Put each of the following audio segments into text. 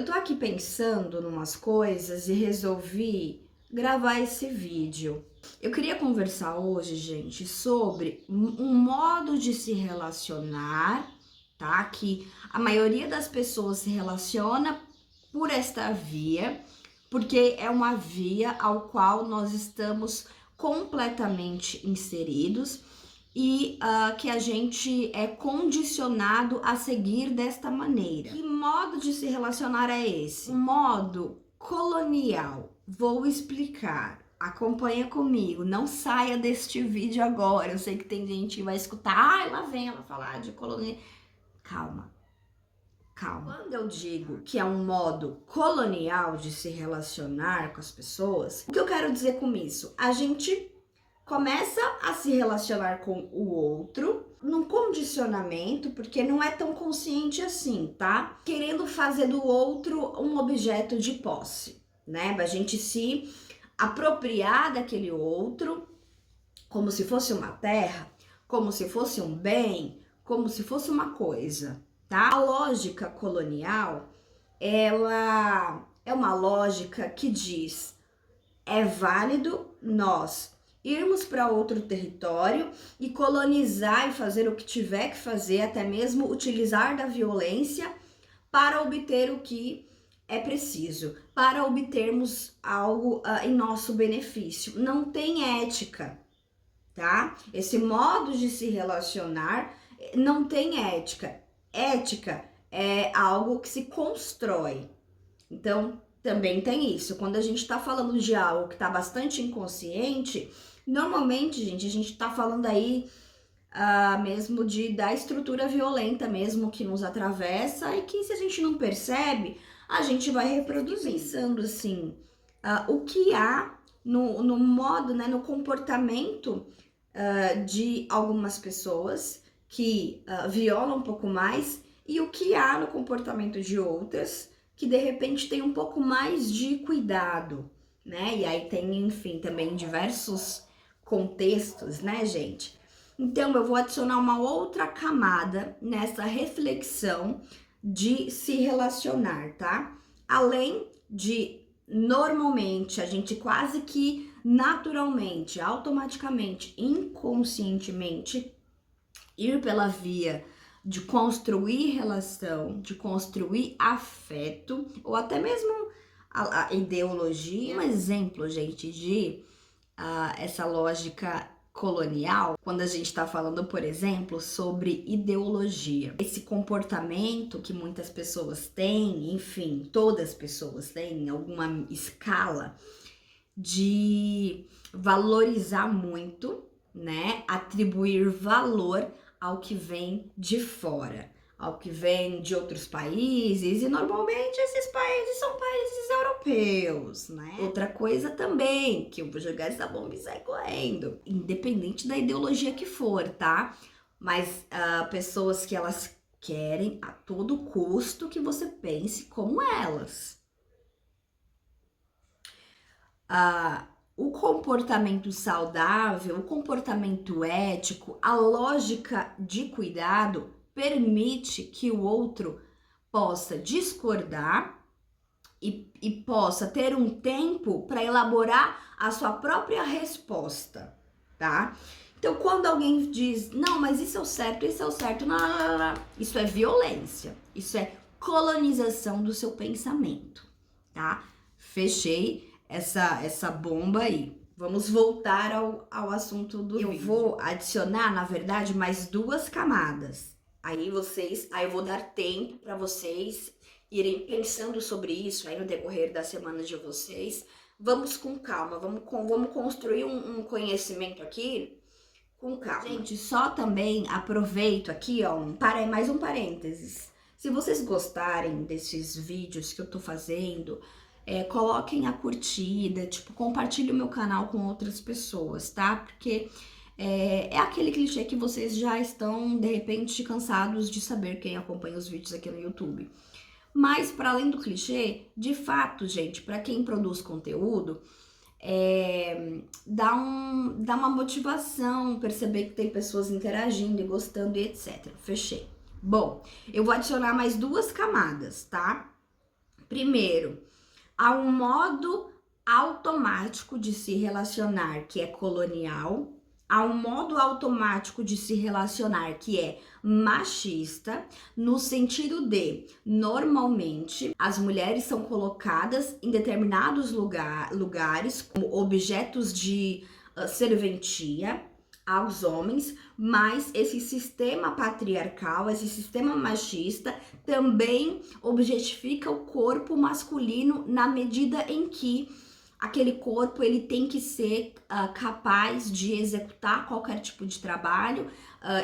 tô aqui pensando numas coisas e resolvi gravar esse vídeo. Eu queria conversar hoje, gente, sobre um modo de se relacionar, tá? Que a maioria das pessoas se relaciona por esta via, porque é uma via ao qual nós estamos completamente inseridos e que a gente é condicionado a seguir desta maneira. Que modo de se relacionar é esse? Um modo colonial. Vou explicar. Acompanha comigo, não saia deste vídeo agora. Eu sei que tem gente que vai escutar, ai, lá vem ela falar de colonia. Calma. Quando eu digo que é um modo colonial de se relacionar com as pessoas, o que eu quero dizer com isso? A gente começa a se relacionar com o outro num condicionamento, porque não é tão consciente assim, tá? Querendo fazer do outro um objeto de posse, né? A gente se apropriar daquele outro como se fosse uma terra, como se fosse um bem, como se fosse uma coisa, tá? A lógica colonial, ela é uma lógica que diz: é válido nós irmos para outro território e colonizar e fazer o que tiver que fazer, até mesmo utilizar da violência para obter o que é preciso, para obtermos algo em nosso benefício. Não tem ética, tá? Esse modo de se relacionar não tem ética. Ética é algo que se constrói. Então, também tem isso. Quando a gente tá falando de algo que tá bastante inconsciente, normalmente, gente, a gente tá falando aí mesmo da estrutura violenta mesmo que nos atravessa e que, se a gente não percebe, a gente vai reproduzir. Pensando assim, o que há no modo, né, no comportamento de algumas pessoas que violam um pouco mais e o que há no comportamento de outras que de repente tem um pouco mais de cuidado, né? E aí tem, enfim, também diversos contextos, né, gente? Então eu vou adicionar uma outra camada nessa reflexão de se relacionar, tá? Além de normalmente a gente quase que naturalmente, automaticamente, inconscientemente ir pela via de construir relação, de construir afeto, ou até mesmo a ideologia. Um exemplo, gente, de essa lógica colonial, quando a gente está falando, por exemplo, sobre ideologia. Esse comportamento que muitas pessoas têm, enfim, todas as pessoas têm em alguma escala, de valorizar muito, né? Atribuir valor ao que vem de fora, ao que vem de outros países, e normalmente esses países são países europeus, né? Outra coisa também, que eu vou jogar essa bomba e sair correndo, independente da ideologia que for, tá? Mas pessoas que elas querem a todo custo que você pense como elas. O comportamento saudável, o comportamento ético, a lógica de cuidado permite que o outro possa discordar e possa ter um tempo para elaborar a sua própria resposta, tá? Então, quando alguém diz, não, mas isso é o certo, não, isso é violência, isso é colonização do seu pensamento, tá? Fechei essa bomba aí. Vamos voltar ao assunto do vídeo. Eu vou adicionar, na verdade, mais duas camadas. Aí eu vou dar tempo para vocês irem pensando sobre isso aí no decorrer da semana de vocês. Vamos com calma, vamos construir um conhecimento aqui com calma. Gente, só também aproveito aqui, ó, mais um parênteses. Se vocês gostarem desses vídeos que eu tô fazendo, coloquem a curtida, tipo, compartilhe o meu canal com outras pessoas, tá? Porque é aquele clichê que vocês já estão, de repente, cansados de saber, quem acompanha os vídeos aqui no YouTube. Mas, para além do clichê, de fato, gente, para quem produz conteúdo, dá uma motivação, perceber que tem pessoas interagindo e gostando e etc. Fechei. Bom, eu vou adicionar mais duas camadas, tá? Primeiro, há um modo automático de se relacionar que é colonial, há um modo automático de se relacionar que é machista, no sentido de, normalmente, as mulheres são colocadas em determinados lugares como objetos de serventia aos homens, mas esse sistema patriarcal, esse sistema machista também objetifica o corpo masculino na medida em que aquele corpo ele tem que ser capaz de executar qualquer tipo de trabalho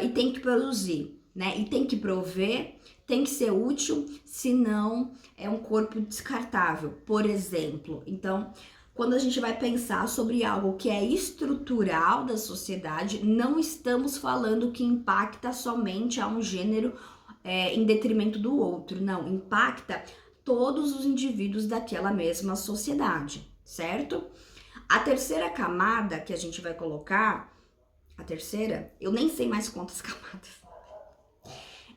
e tem que produzir, né? E tem que prover, tem que ser útil, senão é um corpo descartável, por exemplo. Então, quando a gente vai pensar sobre algo que é estrutural da sociedade, não estamos falando que impacta somente a um gênero em detrimento do outro, não, impacta todos os indivíduos daquela mesma sociedade, certo? A terceira camada que a gente vai colocar, eu nem sei mais quantas camadas,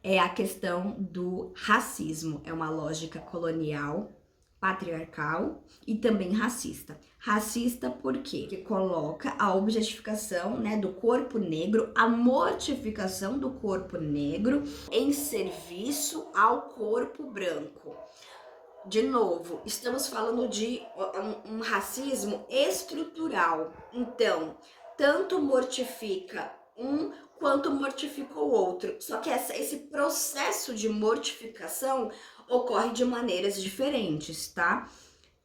é a questão do racismo. É uma lógica colonial, patriarcal e também racista. Racista por quê? Porque coloca a objetificação, né, do corpo negro, a mortificação do corpo negro em serviço ao corpo branco. De novo, estamos falando de um racismo estrutural. Então, tanto mortifica um quanto mortifica o outro. Só que esse processo de mortificação ocorre de maneiras diferentes, tá?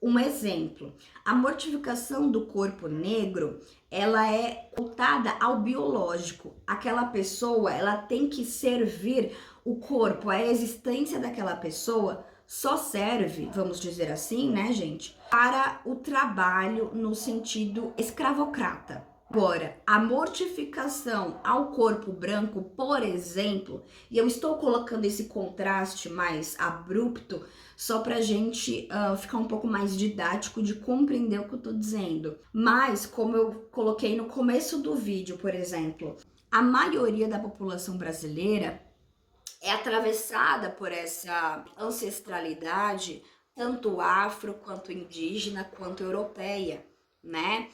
Um exemplo, a mortificação do corpo negro, ela é voltada ao biológico. Aquela pessoa, ela tem que servir o corpo, a existência daquela pessoa só serve, vamos dizer assim, né, gente, para o trabalho no sentido escravocrata. Agora, a mortificação ao corpo branco, por exemplo, e eu estou colocando esse contraste mais abrupto só pra gente ficar um pouco mais didático de compreender o que eu tô dizendo. Mas, como eu coloquei no começo do vídeo, por exemplo, a maioria da população brasileira é atravessada por essa ancestralidade, tanto afro, quanto indígena, quanto europeia, né?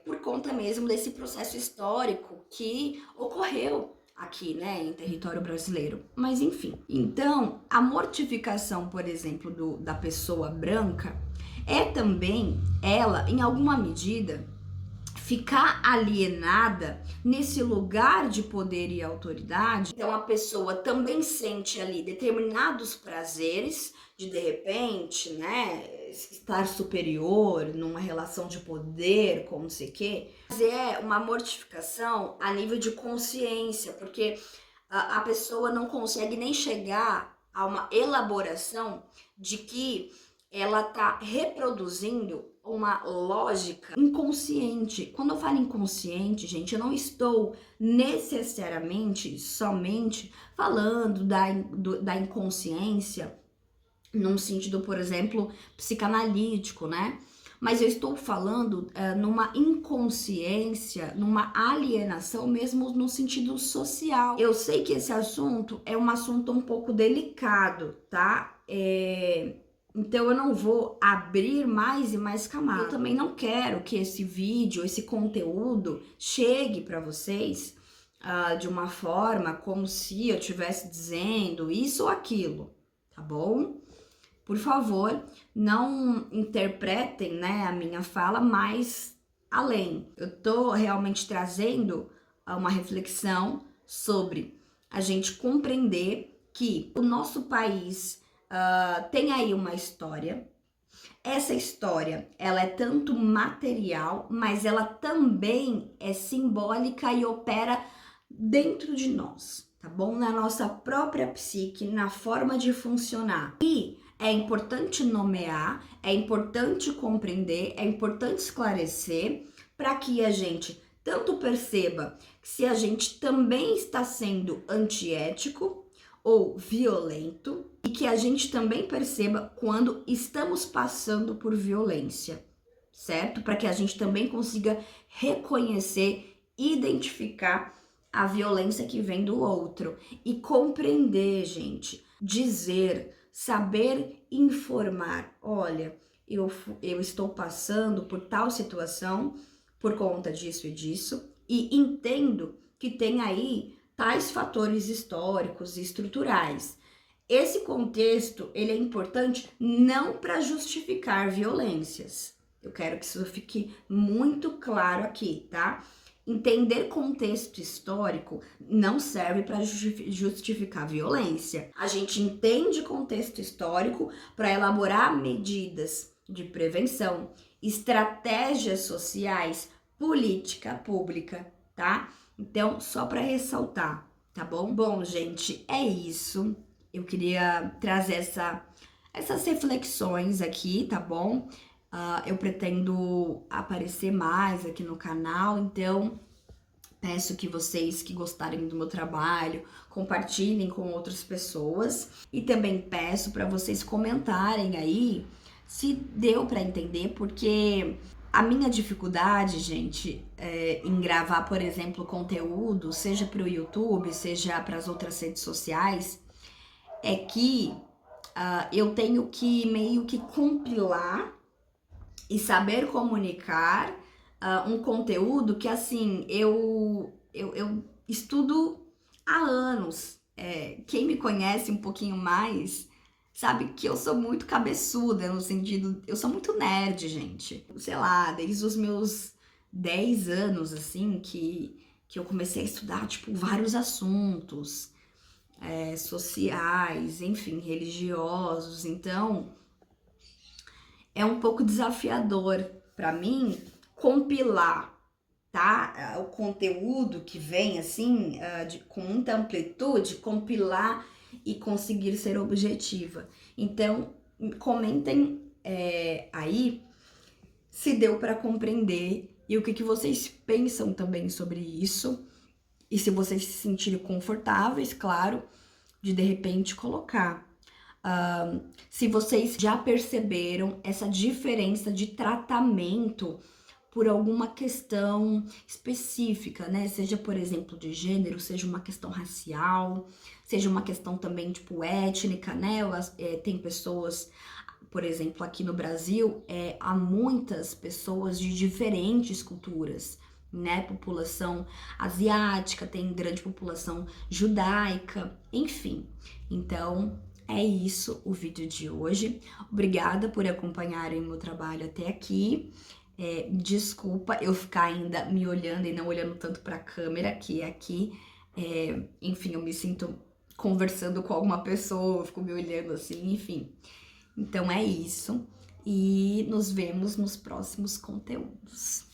Por conta mesmo desse processo histórico que ocorreu aqui, né, em território brasileiro. Mas enfim, então a mortificação, por exemplo, da pessoa branca é também ela, em alguma medida, ficar alienada nesse lugar de poder e autoridade. Então a pessoa também sente ali determinados prazeres de repente, né, estar superior numa relação de poder com não sei o quê. Mas é uma mortificação a nível de consciência, porque a pessoa não consegue nem chegar a uma elaboração de que ela tá reproduzindo uma lógica inconsciente. Quando eu falo inconsciente, gente, eu não estou necessariamente somente falando da inconsciência num sentido, por exemplo, psicanalítico, né? Mas eu estou falando numa inconsciência, numa alienação mesmo no sentido social. Eu sei que esse assunto é um assunto um pouco delicado, tá? Então eu não vou abrir mais e mais camadas. Eu também não quero que esse vídeo, esse conteúdo chegue para vocês de uma forma como se eu estivesse dizendo isso ou aquilo, tá bom? Por favor, não interpretem, né, a minha fala mais além. Eu tô realmente trazendo uma reflexão sobre a gente compreender que o nosso país tem aí uma história. Essa história, ela é tanto material, mas ela também é simbólica e opera dentro de nós, tá bom? Na nossa própria psique, na forma de funcionar. E é importante nomear, é importante compreender, é importante esclarecer para que a gente tanto perceba que se a gente também está sendo antiético ou violento e que a gente também perceba quando estamos passando por violência, certo? Para que a gente também consiga reconhecer, identificar a violência que vem do outro e compreender, gente, dizer, saber informar. Olha, eu estou passando por tal situação por conta disso e disso, e entendo que tem aí tais fatores históricos e estruturais. Esse contexto, ele é importante não para justificar violências. Eu quero que isso fique muito claro aqui, tá? Entender contexto histórico não serve para justificar violência. A gente entende contexto histórico para elaborar medidas de prevenção, estratégias sociais, política pública, tá? Então, só para ressaltar, tá bom? Bom, gente, é isso. Eu queria trazer essas reflexões aqui, tá bom? Eu pretendo aparecer mais aqui no canal, então peço que vocês que gostarem do meu trabalho compartilhem com outras pessoas, e também peço para vocês comentarem aí se deu para entender, porque a minha dificuldade, gente, em gravar, por exemplo, conteúdo, seja para o YouTube, seja para as outras redes sociais, é que eu tenho que meio que compilar e saber comunicar um conteúdo que, assim, eu estudo há anos. Quem me conhece um pouquinho mais sabe que eu sou muito cabeçuda, no sentido... Eu sou muito nerd, gente. Sei lá, desde os meus 10 anos, assim, que eu comecei a estudar, tipo, vários assuntos sociais, enfim, religiosos. Então, é um pouco desafiador para mim compilar, tá? O conteúdo que vem assim, com muita amplitude, compilar e conseguir ser objetiva. Então, comentem aí se deu para compreender e o que vocês pensam também sobre isso. E se vocês se sentirem confortáveis, claro, de repente colocar. Se vocês já perceberam essa diferença de tratamento por alguma questão específica, né? Seja, por exemplo, de gênero, seja uma questão racial, seja uma questão também, tipo, étnica, né? Tem pessoas, por exemplo, aqui no Brasil, há muitas pessoas de diferentes culturas, né? População asiática, tem grande população judaica, enfim. Então, é isso o vídeo de hoje. Obrigada por acompanharem o meu trabalho até aqui. Desculpa eu ficar ainda me olhando e não olhando tanto para a câmera, que aqui, enfim, eu me sinto conversando com alguma pessoa, eu fico me olhando assim, enfim. Então é isso, e nos vemos nos próximos conteúdos.